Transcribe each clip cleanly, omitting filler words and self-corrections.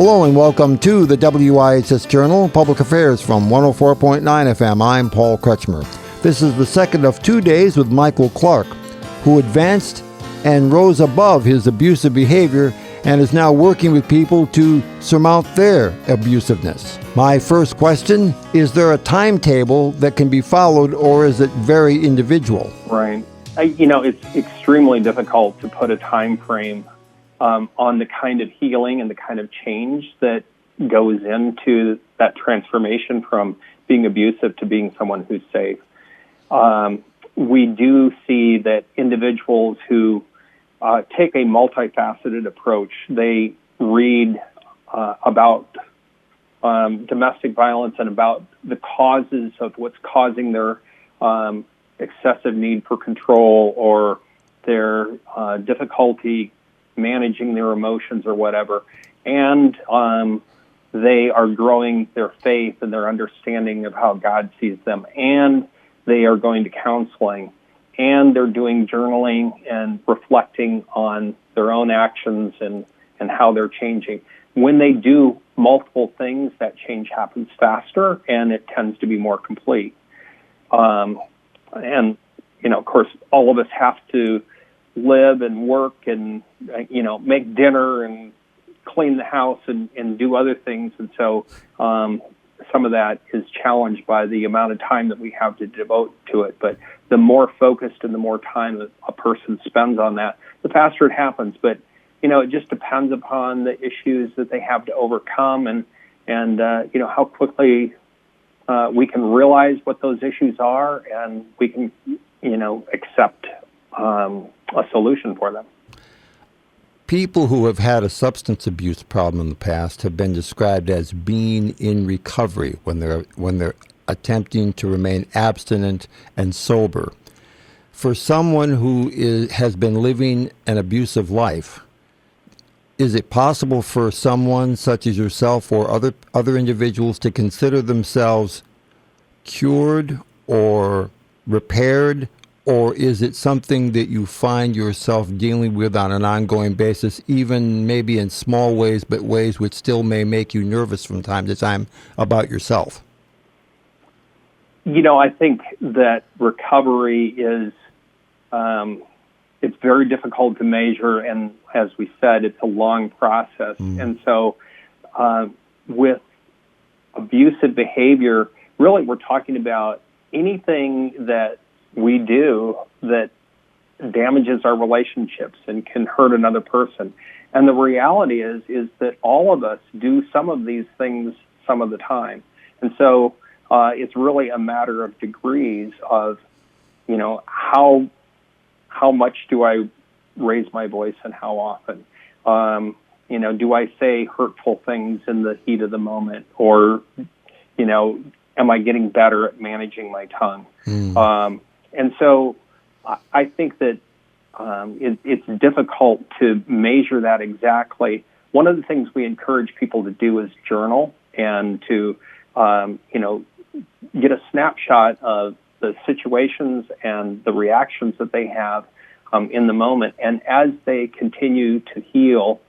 Hello and welcome to the WIHS Journal, Public Affairs from 104.9 FM. I'm Paul Kretschmer. This is the second of 2 days with Michael Clark, who advanced and rose above his abusive behavior and is now working with people to surmount their abusiveness. My first question, is there a timetable that can be followed or is it very individual? Right. It's extremely difficult to put a time frame on the kind of healing and the kind of change that goes into that transformation from being abusive to being someone who's safe. We do see that individuals who take a multifaceted approach, they read about domestic violence and about the causes of what's causing their excessive need for control or their difficulty managing their emotions or whatever, and they are growing their faith and their understanding of how God sees them, and they are going to counseling, and they're doing journaling and reflecting on their own actions and how they're changing. When they do multiple things, that change happens faster, and it tends to be more complete. And, of course, all of us have to live and work and, make dinner and clean the house and do other things. And so some of that is challenged by the amount of time that we have to devote to it. But the more focused and the more time that a person spends on that, the faster it happens. But, it just depends upon the issues that they have to overcome and how quickly we can realize what those issues are and we can, accept a solution for them. People who have had a substance abuse problem in the past have been described as being in recovery when they're attempting to remain abstinent and sober. For someone who has been living an abusive life, is it possible for someone such as yourself or other individuals to consider themselves cured or repaired? Or is it something that you find yourself dealing with on an ongoing basis, even maybe in small ways, but ways which still may make you nervous from time to time about yourself? I think that recovery is, it's very difficult to measure. And as we said, it's a long process. And so with abusive behavior, really we're talking about anything that we do that damages our relationships and can hurt another person. And the reality is that all of us do some of these things some of the time. And so it's really a matter of degrees of, how much do I raise my voice and how often? Do I say hurtful things in the heat of the moment? Or, am I getting better at managing my tongue? And so I think that it's difficult to measure that exactly. One of the things we encourage people to do is journal and to, get a snapshot of the situations and the reactions that they have in the moment. And as they continue to heal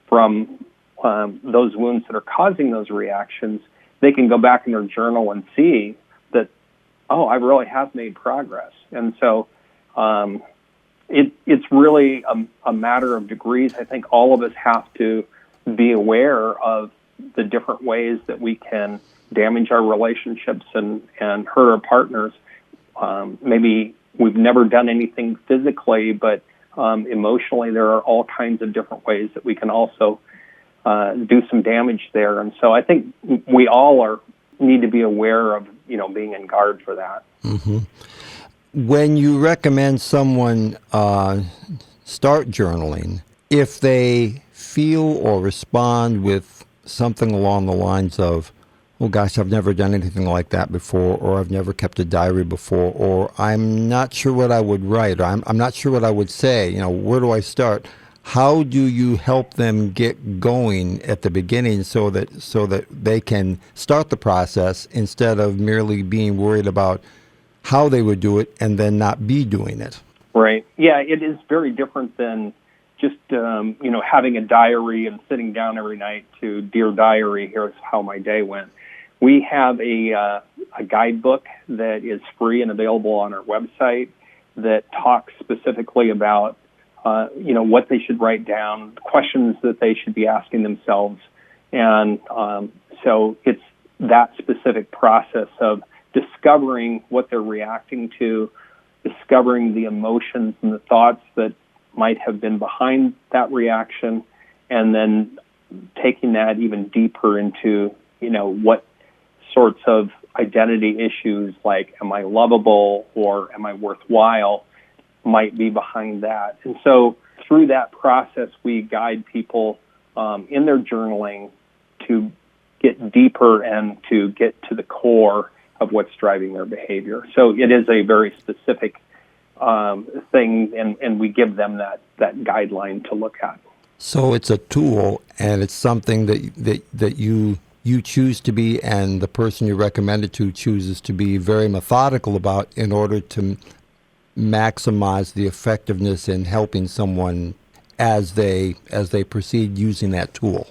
from those wounds that are causing those reactions, they can go back in their journal and see that, oh, I really have made progress. And so it's really a matter of degrees. I think all of us have to be aware of the different ways that we can damage our relationships and hurt our partners. Maybe we've never done anything physically, but emotionally there are all kinds of different ways that we can also do some damage there. And so I think we all need to be aware of, being in guard for that. Mm-hmm. When you recommend someone start journaling, if they feel or respond with something along the lines of, oh gosh, I've never done anything like that before, or I've never kept a diary before, or I'm not sure what I would write, or I'm not sure what I would say, where do I start? How do you help them get going at the beginning so that they can start the process instead of merely being worried about how they would do it and then not be doing it? Right. Yeah, it is very different than just having a diary and sitting down every night to, dear diary, here's how my day went. We have a guidebook that is free and available on our website that talks specifically about what they should write down, questions that they should be asking themselves, and so it's that specific process of discovering what they're reacting to, discovering the emotions and the thoughts that might have been behind that reaction, and then taking that even deeper into, what sorts of identity issues like, am I lovable or am I worthwhile, might be behind that. And so through that process, we guide people in their journaling to get deeper and to get to the core of what's driving their behavior. So it is a very specific thing, and we give them that guideline to look at. So it's a tool, and it's something that you choose to be, and the person you recommend it to chooses to be very methodical about in order to maximize the effectiveness in helping someone as they proceed using that tool.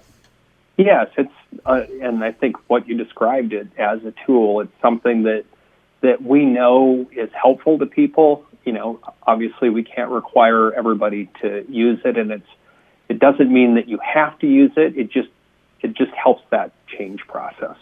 Yes, it's and I think what you described it as a tool. It's something that we know is helpful to people. Obviously we can't require everybody to use it, and it doesn't mean that you have to use it. It just helps that change process.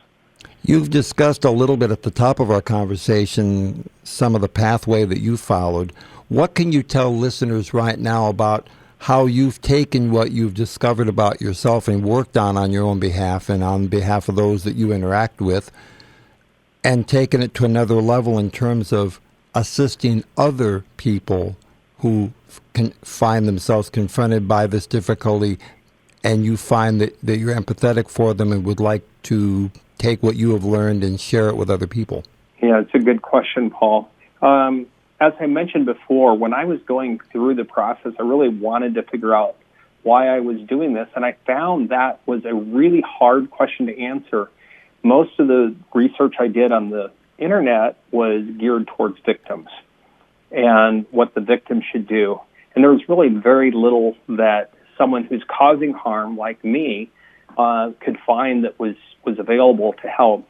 You've discussed a little bit at the top of our conversation some of the pathway that you followed. What can you tell listeners right now about how you've taken what you've discovered about yourself and worked on your own behalf and on behalf of those that you interact with, and taken it to another level in terms of assisting other people who can find themselves confronted by this difficulty, and you find that you're empathetic for them and would like to take what you have learned and share it with other people? Yeah, it's a good question, Paul. As I mentioned before, when I was going through the process, I really wanted to figure out why I was doing this, and I found that was a really hard question to answer. Most of the research I did on the internet was geared towards victims and what the victim should do. And there was really very little that someone who's causing harm, like me, could find that was available to help.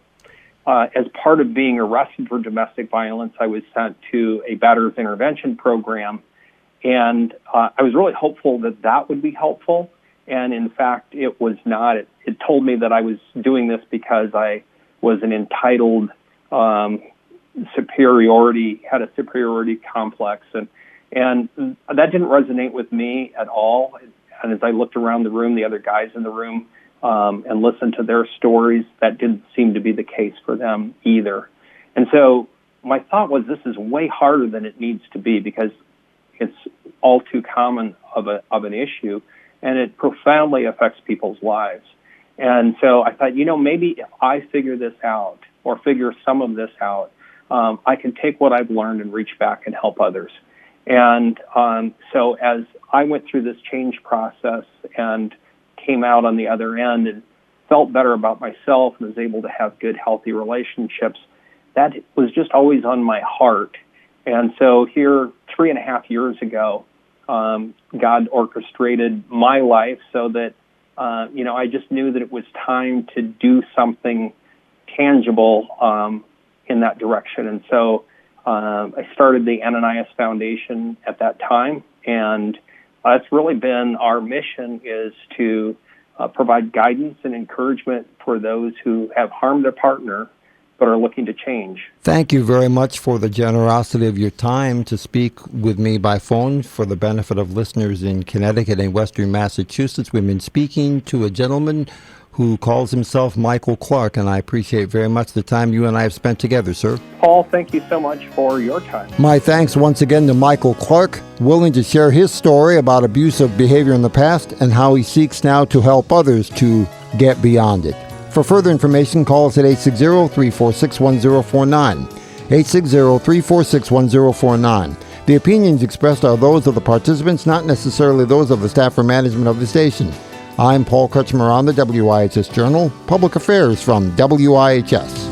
As part of being arrested for domestic violence, I was sent to a batterers intervention program, and I was really hopeful that would be helpful. And in fact, it was not. It told me that I was doing this because I was an entitled had a superiority complex, and that didn't resonate with me at all. And as I looked around the room, the other guys in the room, and listened to their stories, that didn't seem to be the case for them either. And so my thought was, this is way harder than it needs to be, because it's all too common of an issue, and it profoundly affects people's lives. And so I thought, maybe if I figure this out, or figure some of this out, I can take what I've learned and reach back and help others. And so as I went through this change process and came out on the other end and felt better about myself and was able to have good, healthy relationships, that was just always on my heart. And so here, 3.5 years ago, God orchestrated my life so that, I just knew that it was time to do something tangible in that direction. And so I started the Ananias Foundation at that time, and that's really been our mission, is to provide guidance and encouragement for those who have harmed a partner but are looking to change. Thank you very much for the generosity of your time to speak with me by phone for the benefit of listeners in Connecticut and Western Massachusetts. We've been speaking to a gentleman who calls himself Michael Clark, and I appreciate very much the time you and I have spent together, sir. Paul, thank you so much for your time. My thanks once again to Michael Clark, willing to share his story about abusive behavior in the past and how he seeks now to help others to get beyond it. For further information, call us at 860-346-1049, 860-346-1049. The opinions expressed are those of the participants, not necessarily those of the staff or management of the station. I'm Paul Kretschmer on the WIHS Journal, Public Affairs from WIHS.